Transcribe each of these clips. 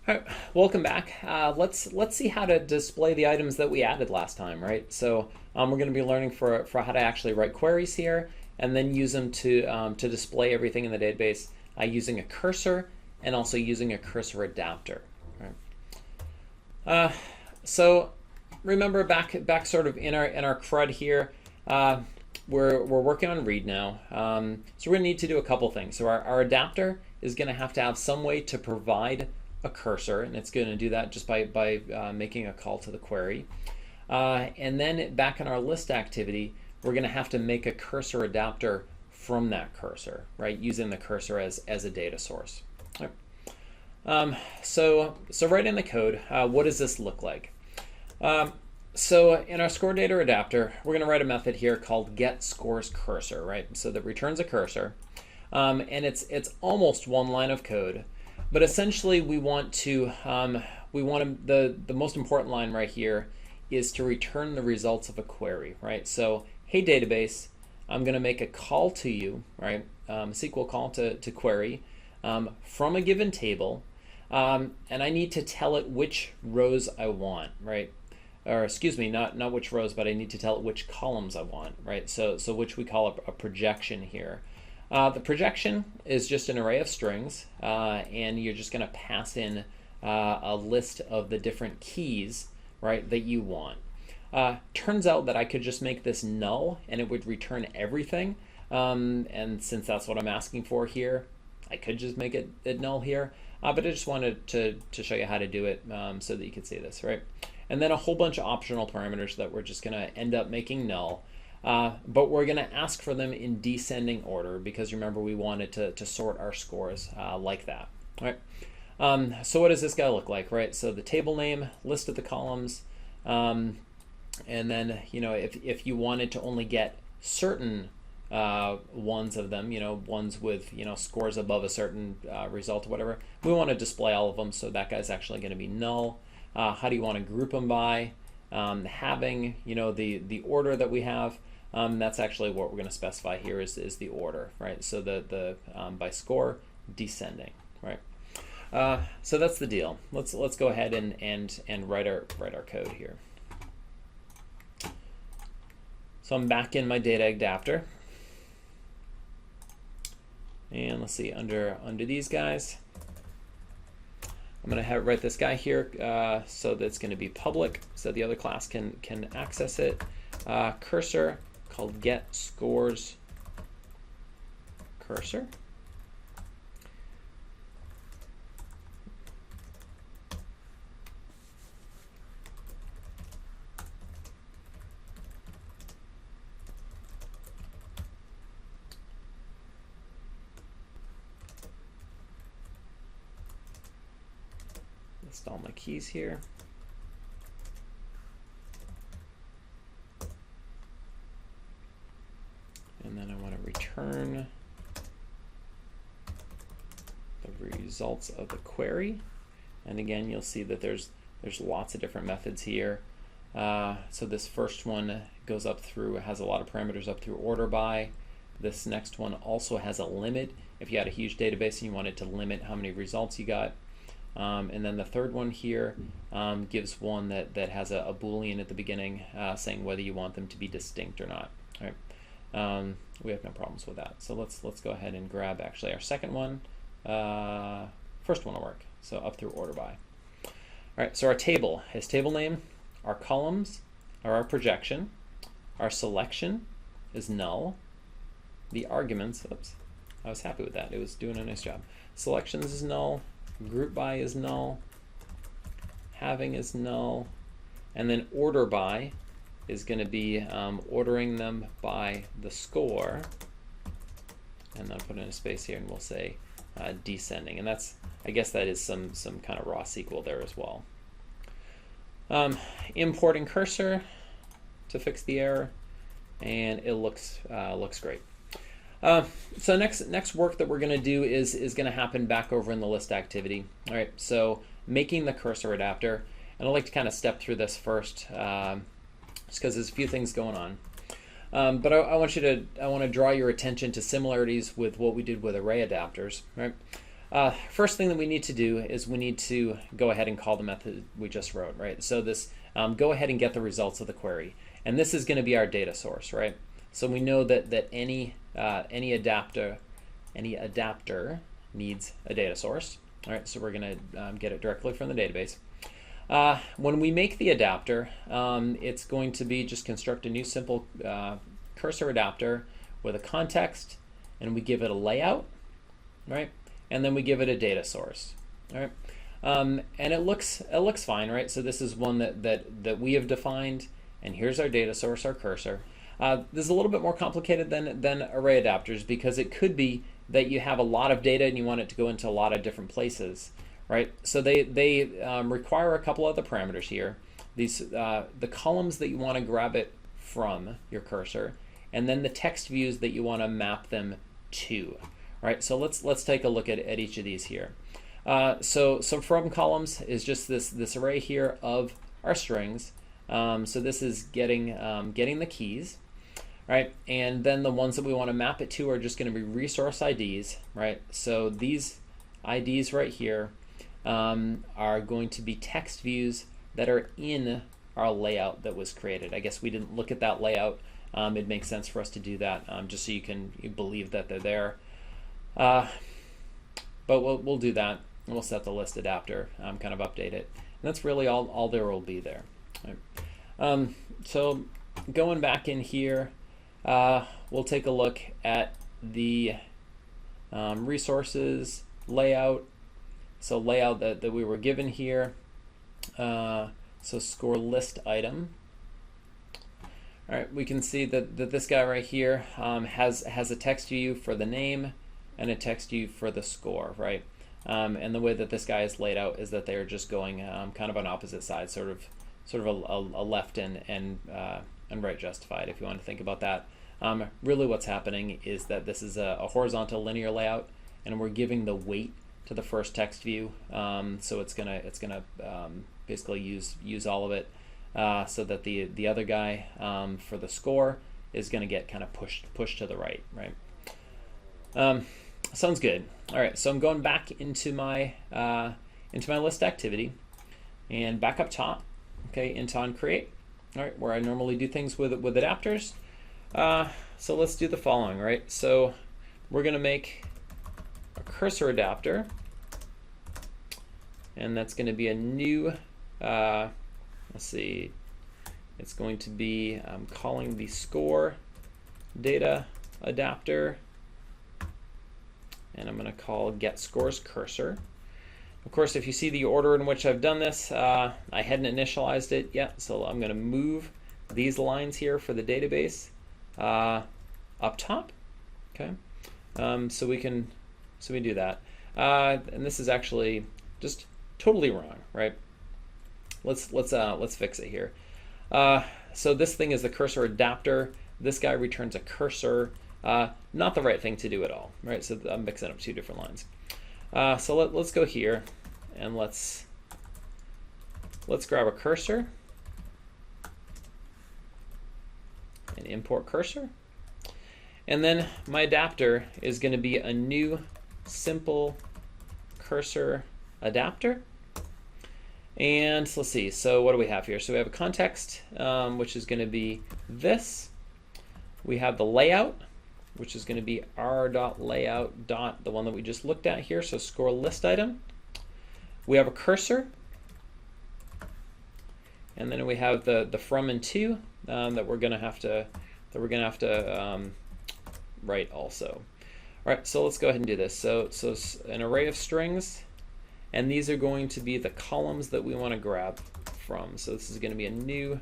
All right, welcome back. Let's see how to display the items that we added last time, right? So we're going to be learning for how to actually write queries here, and then use them to display everything in the database using a cursor and also using a cursor adapter. Right? So remember back sort of in our CRUD here. We're working on read now. So we're going to need to do a couple things. So our adapter is going to have some way to provide a cursor, and it's going to do that just by making a call to the query. And then back in our list activity, we're going to have to make a cursor adapter from that cursor, right? Using the cursor as a data source. So right in the code, what does this look like? So in our score data adapter, we're going to write a method here called getScoresCursor, right? So that returns a cursor, and it's almost one line of code, but essentially we want the most important line right here is to return the results of a query, right? So hey database, I'm going to make a call to you, right? SQL call to query from a given table, and I need to tell it which rows I want, right? Or excuse me, not which rows, but I need to tell it which columns I want, right? So which we call a projection here. The projection is just an array of strings, and you're just going to pass in a list of the different keys, right, that you want. Turns out that I could just make this null and it would return everything. And since that's what I'm asking for here, I could just make it null here. But I just wanted to show you how to do it so that you could see this, right? And then a whole bunch of optional parameters that we're just going to end up making null. But we're going to ask for them in descending order because remember we wanted to sort our scores like that, right? So what does this guy look like, right? So the table name, list of the columns, and then if you wanted to only get certain ones of them, ones with scores above a certain result or whatever, we want to display all of them. So that guy's actually going to be null. How do you want to group them by? Having the order that we have. That's actually what we're going to specify here is the order, right? So the by score descending, right? So that's the deal. Let's go ahead and write our code here. So I'm back in my data adapter, and let's see under these guys. I'm going to write this guy here so that's going to be public, so the other class can access it. Cursor called getScoresCursor. List all my keys here. And then I want to return the results of the query. And again, you'll see that there's lots of different methods here. So this first one goes up through, has a lot of parameters up through order by. This next one also has a limit. If you had a huge database and you wanted to limit how many results you got. And then the third one here gives one that has a Boolean at the beginning saying whether you want them to be distinct or not. All right. We have no problems with that. So let's go ahead and grab actually our second one. First one will work. So up through order by. All right. So our table is table name. Our columns are our projection. Our selection is null. The arguments. Oops. I was happy with that. It was doing a nice job. Selections is null. Group by is null. Having is null. And then order by is going to be ordering them by the score. And then put in a space here and we'll say descending. And that's, I guess that is some kind of raw SQL there as well. Importing cursor to fix the error, and it looks great. So next work that we're going to do is going to happen back over in the list activity. All right, so making the cursor adapter, and I'd like to kind of step through this first, just because there's a few things going on. But I want to draw your attention to similarities with what we did with array adapters. Right. first thing that we need to do is we need to go ahead and call the method we just wrote, right? So this, go ahead and get the results of the query. And this is going to be our data source, right? So we know that any adapter needs a data source. All right, so we're going to get it directly from the database. When we make the adapter, it's going to be just construct a new simple cursor adapter with a context, and we give it a layout, right? And then we give it a data source, all right? And it looks fine, right? So this is one that we have defined, and here's our data source, our cursor. This is a little bit more complicated than array adapters, because it could be that you have a lot of data and you want it to go into a lot of different places, right? So they require a couple other parameters here. These the columns that you want to grab it from your cursor, and then the text views that you want to map them to. Right, so let's take a look at each of these here. So from columns is just this array here of our strings. So this is getting the keys, right? And then the ones that we want to map it to are just going to be resource IDs, right? So these IDs right here are going to be text views that are in our layout that was created. I guess we didn't look at that layout. It makes sense for us to do that just so you believe that they're there. But we'll do that. We'll set the list adapter, kind of update it. And that's really all there will be there. Right. So going back in here, we'll take a look at the resources layout. So layout that we were given here. So score list item. All right, we can see that this guy right here has a text view for the name and a text view for the score, right? And the way that this guy is laid out is that they are just going kind of on opposite sides, sort of a left and right justified, if you want to think about that. Really, what's happening is that this is a horizontal linear layout, and we're giving the weight to the first text view, so it's gonna basically use all of it, so that the other guy for the score is gonna get kind of pushed to the right, right? Sounds good. All right, so I'm going back into my list activity, and back up top, okay, into onCreate, all right, where I normally do things with adapters. So let's do the following, right? So we're going to make a cursor adapter, and that's going to be a new. Let's see. It's going to be calling the score data adapter. And I'm going to call get scores cursor. Of course, if you see the order in which I've done this, I hadn't initialized it yet, so I'm going to move these lines here for the database up top. Okay, so we do that, and this is actually just totally wrong, right? Let's fix it here. So this thing is the cursor adapter. This guy returns a cursor. Not the right thing to do at all, right? So I'm mixing up two different lines. So let's go here, and let's grab a cursor and import cursor. And then my adapter is going to be a new simple cursor adapter. And let's see, so what do we have here? So we have a context, which is going to be this. We have the layout, which is going to be r.layout. The one that we just looked at here, so score list item. We have a cursor, and then we have the from and to that we're going to have to write also. All right, so let's go ahead and do this. So an array of strings, and these are going to be the columns that we want to grab from. So this is going to be a new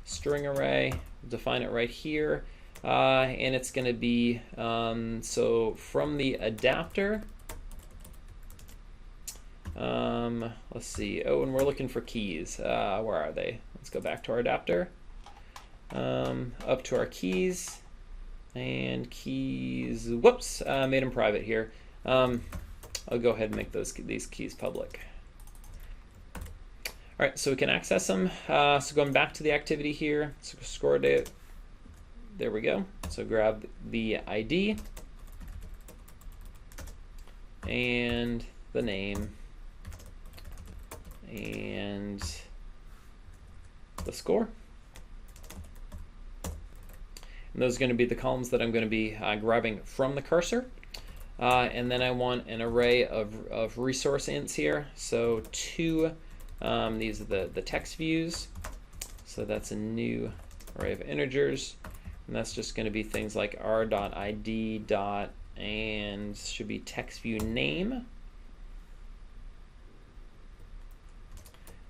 string array. We'll define it right here. And it's going to be, so from the adapter, let's see, oh, and we're looking for keys. Where are they? Let's go back to our adapter, up to our keys, and keys, whoops, made them private here. I'll go ahead and make these keys public. All right, so we can access them. So going back to the activity here, so score data. There we go. So grab the ID and the name, and the score. And those are going to be the columns that I'm going to be grabbing from the cursor. And then I want an array of resource ints here. So two, these are the text views. So that's a new array of integers. And that's just going to be things like r.id and should be text view name.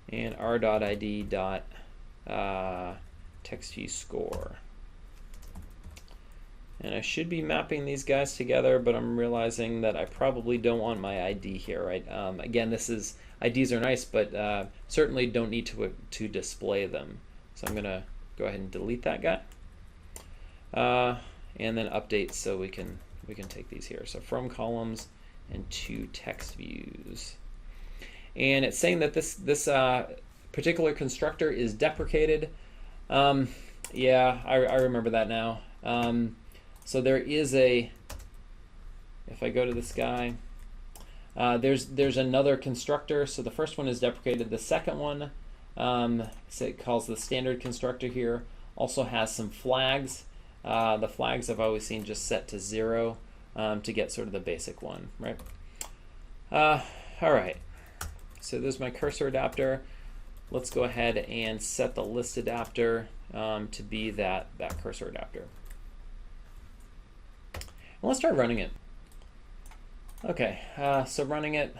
And r.id text view score. And I should be mapping these guys together, but I'm realizing that I probably don't want my ID here, right? Again, IDs are nice, but certainly don't need to display them. So I'm going to go ahead and delete that guy, and then update so we can take these here. So from columns and to text views, and it's saying that this particular constructor is deprecated. Yeah, I remember that now. So there is if I go to this guy, there's another constructor. So the first one is deprecated. The second one, so it calls the standard constructor here, also has some flags. The flags I've always seen just set to 0 to get sort of the basic one, right? All right, so there's my cursor adapter. Let's go ahead and set the list adapter to be that cursor adapter. Let's try running it. Okay, so running it,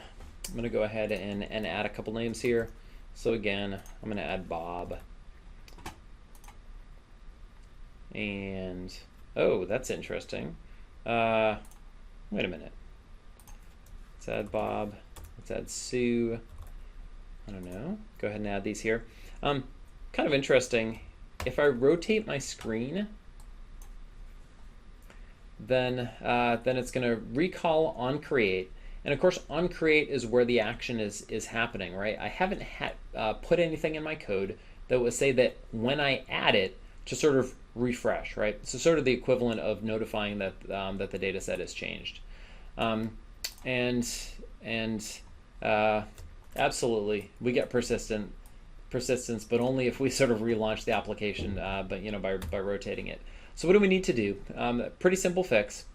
I'm going to go ahead and add a couple names here. So again, I'm going to add Bob. And, oh, that's interesting. Wait a minute. Let's add Bob. Let's add Sue. I don't know. Go ahead and add these here. Kind of interesting. If I rotate my screen, then it's going to recall on create, and of course on create is where the action is happening, right? I haven't put anything in my code that would say that when I add it to sort of refresh, right? So sort of the equivalent of notifying that that the data set has changed, and absolutely we get persistence, but only if we sort of relaunch the application, but by rotating it. So what do we need to do? Pretty simple fix.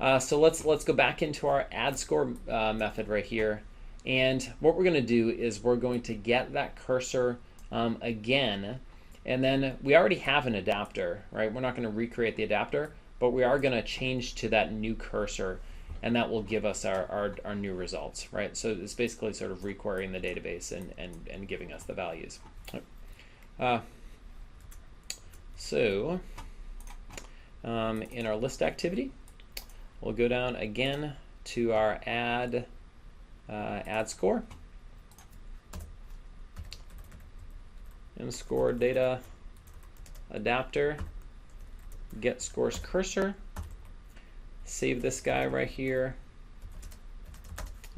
So let's go back into our add score method right here, and what we're going to do is we're going to get that cursor again, and then we already have an adapter, right? We're not going to recreate the adapter, but we are going to change to that new cursor, and that will give us our new results, right? So it's basically sort of requerying the database and giving us the values. In our list activity, we'll go down again to our add score, and score data adapter, get scores cursor, save this guy right here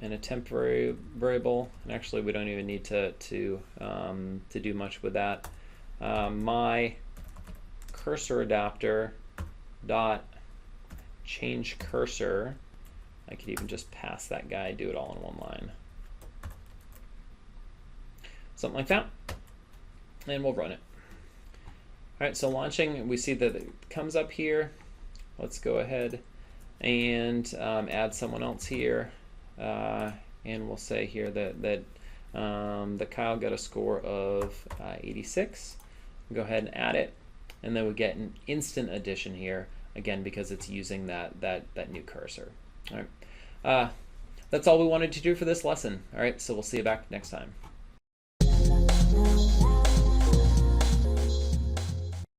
in a temporary variable, and actually we don't even need to do much with that. My cursor adapter dot change cursor, I could even just pass that guy, do it all in one line, something like that, and we'll run it. All right, so launching, we see that it comes up here. Let's go ahead and add someone else here, and we'll say here that Kyle got a score of 86. Go ahead and add it, and then we get an instant addition here, again because it's using that new cursor. All right, that's all we wanted to do for this lesson. All right, so we'll see you back next time.